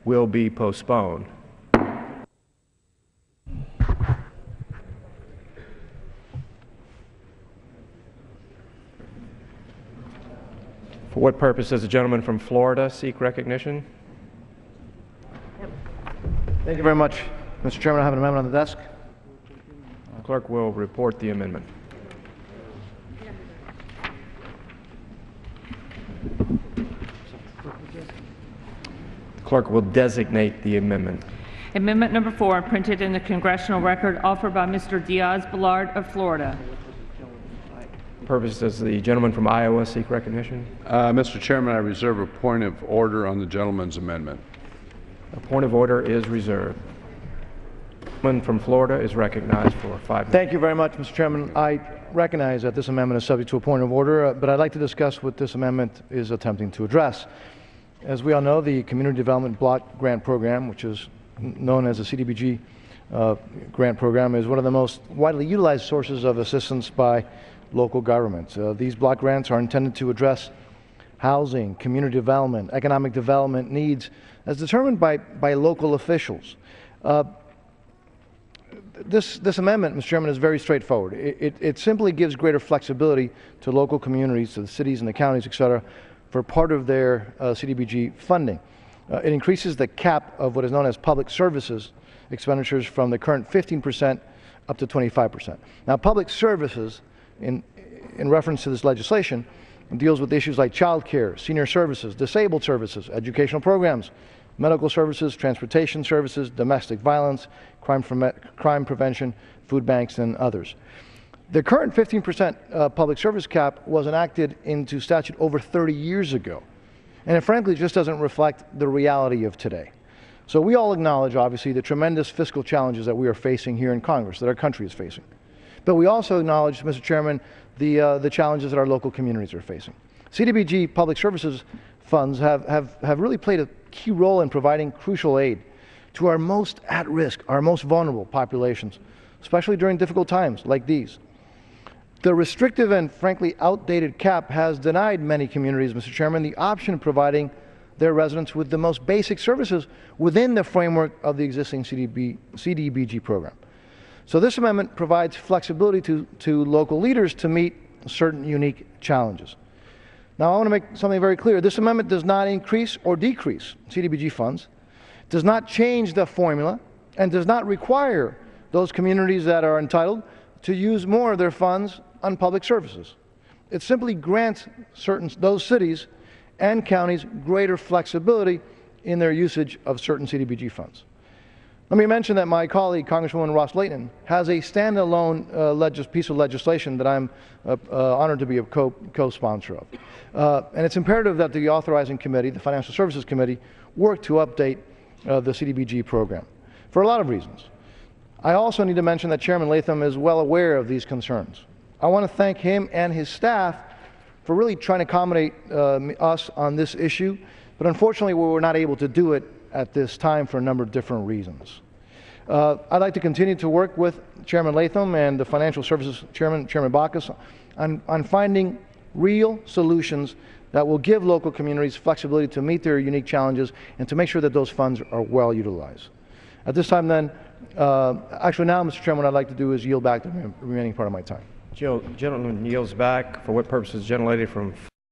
will be postponed. For what purpose does the gentleman from Florida seek recognition? Thank you very much, Mr. Chairman. I have an amendment on the desk. The clerk will report the amendment. The clerk will designate the amendment. Amendment number 4, printed in the Congressional Record, offered by Mr. Diaz-Balart of Florida. Purpose does the gentleman from Iowa seek recognition? Mr. Chairman, I reserve a point of order on the gentleman's amendment. A point of order is reserved. The gentleman from Florida is recognized for 5 minutes. Thank you very much, Mr. Chairman. I recognize that this amendment is subject to a point of order, but I'd like to discuss what this amendment is attempting to address. As we all know, the Community Development Block Grant Program, which is known as the CDBG grant program, is one of the most widely utilized sources of assistance by local governments. These block grants are intended to address housing, community development, economic development needs as determined by local officials. This amendment, Mr. Chairman, is very straightforward. It simply gives greater flexibility to local communities, to the cities and the counties, et cetera, for part of their CDBG funding. It increases the cap of what is known as public services expenditures from the current 15% up to 25%. Now, public services, in reference to this legislation, deals with issues like child care, senior services, disabled services, educational programs, medical services, transportation services, domestic violence, crime prevention, food banks, and others. The current 15% public service cap was enacted into statute over 30 years ago, and it frankly just doesn't reflect the reality of today. So we all acknowledge, obviously, the tremendous fiscal challenges that we are facing here in Congress, that our country is facing. But we also acknowledge, Mr. Chairman, the challenges that our local communities are facing. CDBG public services funds have really played a key role in providing crucial aid to our most at risk, our most vulnerable populations, especially during difficult times like these. The restrictive and frankly outdated cap has denied many communities, Mr. Chairman, the option of providing their residents with the most basic services within the framework of the existing CDBG program. So this amendment provides flexibility to local leaders to meet certain unique challenges. Now, I want to make something very clear. This amendment does not increase or decrease CDBG funds, does not change the formula, and does not require those communities that are entitled to use more of their funds on public services. It simply grants those cities and counties greater flexibility in their usage of certain CDBG funds. Let me mention that my colleague, Congresswoman Ross-Leighton, has a standalone piece of legislation that I'm honored to be a co-sponsor of. And it's imperative that the authorizing committee, the Financial Services Committee, work to update the CDBG program for a lot of reasons. I also need to mention that Chairman Latham is well aware of these concerns. I want to thank him and his staff for really trying to accommodate us on this issue, but unfortunately we were not able to do it at this time for a number of different reasons. I'd like to continue to work with Chairman Latham and the Financial Services Chairman Baucus on finding real solutions that will give local communities flexibility to meet their unique challenges and to make sure that those funds are well utilized. At this time then, actually now, Mr. Chairman, what I'd like to do is yield back the remaining part of my time. Gentleman yields back. For what purpose is the gentlelady from